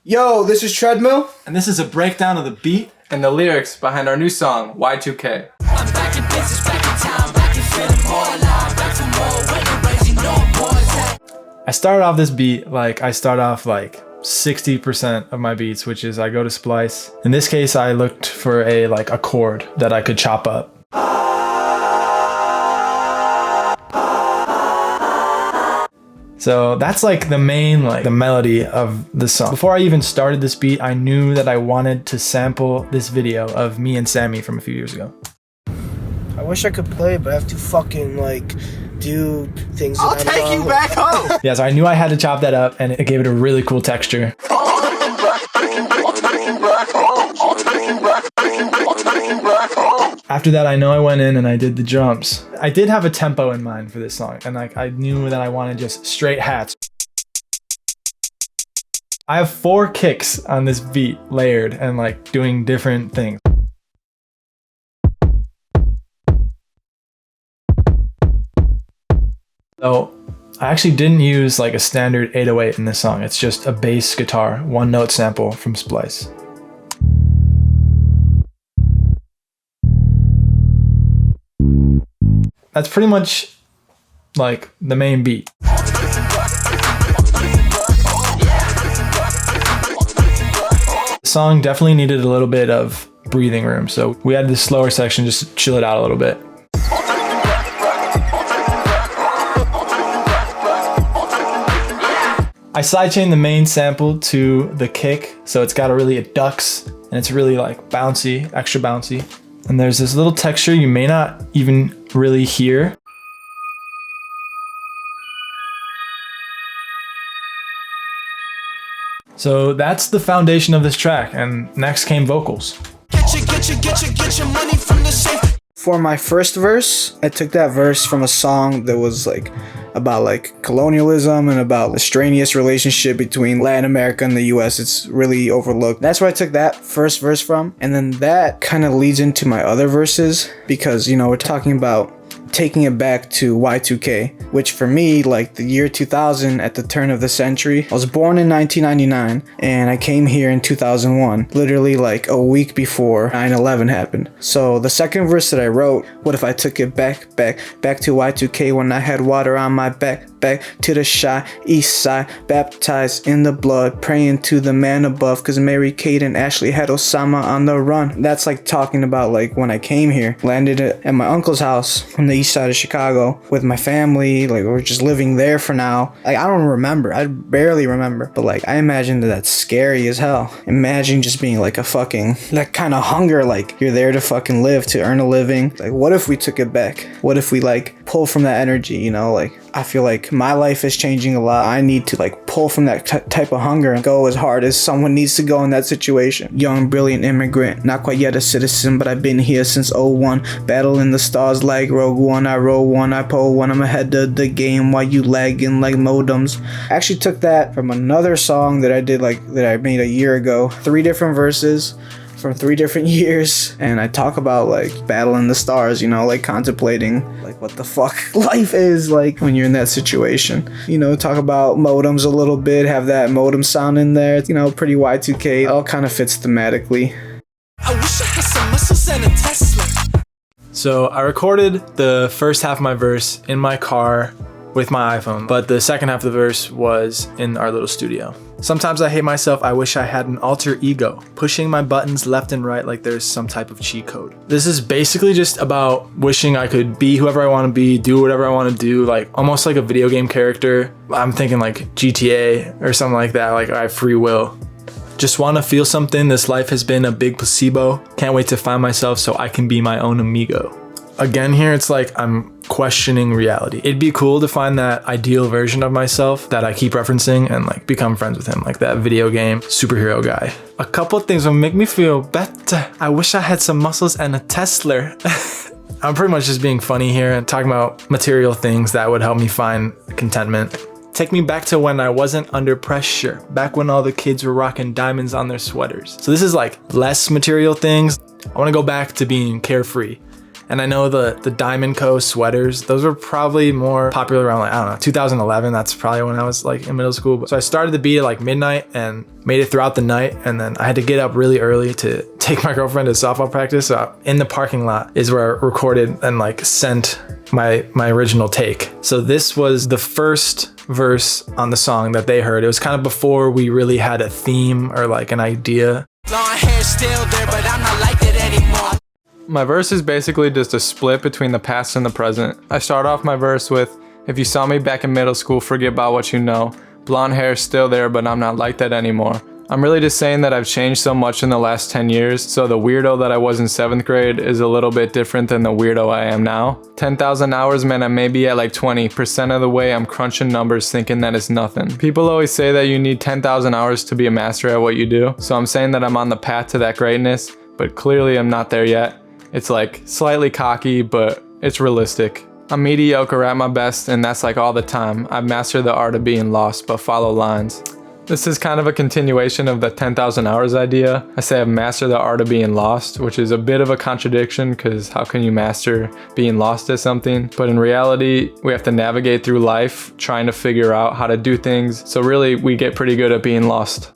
Yo, this is Treadmill. And this is a breakdown of the beat and the lyrics behind our new song, Y2K. I'm back in business, back in town, back in feeling more alive, back to more when the raising no boys. I started off this beat like I start off like 60% of my beats, which is I go to splice. In this case, I looked for a chord that I could chop up. So that's like the main, the melody of the song. Before I even started this beat, I knew that I wanted to sample this video of me and Sammy from a few years ago. I wish I could play, but I have to fucking do things. I'll take you back home. Yeah, so I knew I had to chop that up, and it gave it a really cool texture. After that, I know I went in and I did the drums. I did have a tempo in mind for this song, and I knew that I wanted just straight hats. I have 4 kicks on this beat, layered and doing different things. So I actually didn't use a standard 808 in this song. It's just a bass guitar, 1-note sample from Splice. That's pretty much the main beat. The song definitely needed a little bit of breathing room, so we added this slower section just to chill it out a little bit. I sidechained the main sample to the kick, so it's got it ducks, and it's really bouncy, extra bouncy. And there's this little texture you may not even really hear. So that's the foundation of this track, and next came vocals. Get your money from the safe. For my first verse, I took that verse from a song that was about colonialism and about the strenuous relationship between Latin America and the US. It's really overlooked. That's where I took that first verse from. And then that kind of leads into my other verses because, we're talking about taking it back to Y2K, which for me, the year 2000 at the turn of the century. I was born in 1999 and I came here in 2001, literally a week before 9/11 happened. So the second verse that I wrote, what if I took it back to Y2K when I had water on my back to the shy east side, baptized in the blood, praying to the man above, cause Mary Kate and Ashley had Osama on the run. That's talking about when I came here, landed at my uncle's house on the east side of Chicago with my family, we're just living there for now. I don't remember, I barely remember, but I imagine that's scary as hell. Imagine just being a fucking, that kind of hunger, you're there to fucking live, to earn a living. What if we took it back? What if we pull from that energy, I feel my life is changing a lot. I need to pull from that type of hunger and go as hard as someone needs to go in that situation. Young, brilliant immigrant, not quite yet a citizen, but I've been here since 01. Battling the stars like Rogue One. I roll one, I pull one. I'm ahead of the game while you lagging like modems. I actually took that from another song that I did that I made a year ago. 3 different verses from 3 different years, and I talk about battling the stars, contemplating what the fuck life is when you're in that situation. Talk about modems a little bit, have that modem sound in there. Pretty Y2K. It all kind of fits thematically. I wish I had some muscles and a Tesla. So I recorded the first half of my verse in my car with my iPhone, but the second half of the verse was in our little studio. Sometimes I hate myself, I wish I had an alter ego, pushing my buttons left and right like there's some type of cheat code. This is basically just about wishing I could be whoever I want to be, do whatever I want to do, almost like a video game character. I'm thinking GTA or something like that, I have free will. Just want to feel something, this life has been a big placebo. Can't wait to find myself so I can be my own amigo. Again here, it's I'm questioning reality. It'd be cool to find that ideal version of myself that I keep referencing and become friends with him, that video game superhero guy. A couple of things will make me feel better. I wish I had some muscles and a Tesla. I'm pretty much just being funny here and talking about material things that would help me find contentment. Take me back to when I wasn't under pressure, back when all the kids were rocking diamonds on their sweaters. So this is less material things. I want to go back to being carefree And I know the Diamond Co. sweaters, those were probably more popular around like, I don't know, 2011. That's probably when I was like in middle school. So I started the beat at like midnight and made it throughout the night. And then I had to get up really early to take my girlfriend to softball practice. So in the parking lot is where I recorded and like sent my original take. So this was the first verse on the song that they heard. It was kind of before we really had a theme or like an idea. Long hair still there, but I'm not like that anymore. My verse is basically just a split between the past and the present. I start off my verse with, if you saw me back in middle school, forget about what you know. Blonde hair is still there, but I'm not like that anymore. I'm really just saying that I've changed so much in the last 10 years, so the weirdo that I was in 7th grade is a little bit different than the weirdo I am now. 10,000 hours, man, I may be at like 20% of the way. I'm crunching numbers thinking that it's nothing. People always say that you need 10,000 hours to be a master at what you do, so I'm saying that I'm on the path to that greatness, but clearly I'm not there yet. It's like slightly cocky, but it's realistic. I'm mediocre at my best, and that's like all the time. I've mastered the art of being lost, but follow lines. This is kind of a continuation of the 10,000 hours idea. I say I've mastered the art of being lost, which is a bit of a contradiction because how can you master being lost at something? But in reality, we have to navigate through life trying to figure out how to do things. So really, we get pretty good at being lost.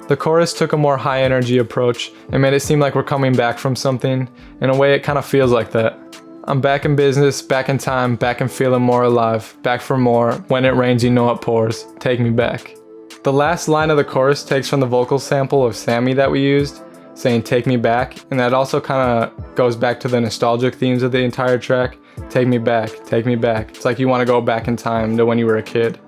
The chorus took a more high energy approach and made it seem like we're coming back from something. In a way, it kind of feels like that. I'm back in business, back in time, back and feeling more alive, back for more. When it rains, you know it pours. Take me back. The last line of the chorus takes from the vocal sample of Sammy that we used, saying take me back, and that also kind of goes back to the nostalgic themes of the entire track. Take me back, take me back. It's like you want to go back in time to when you were a kid.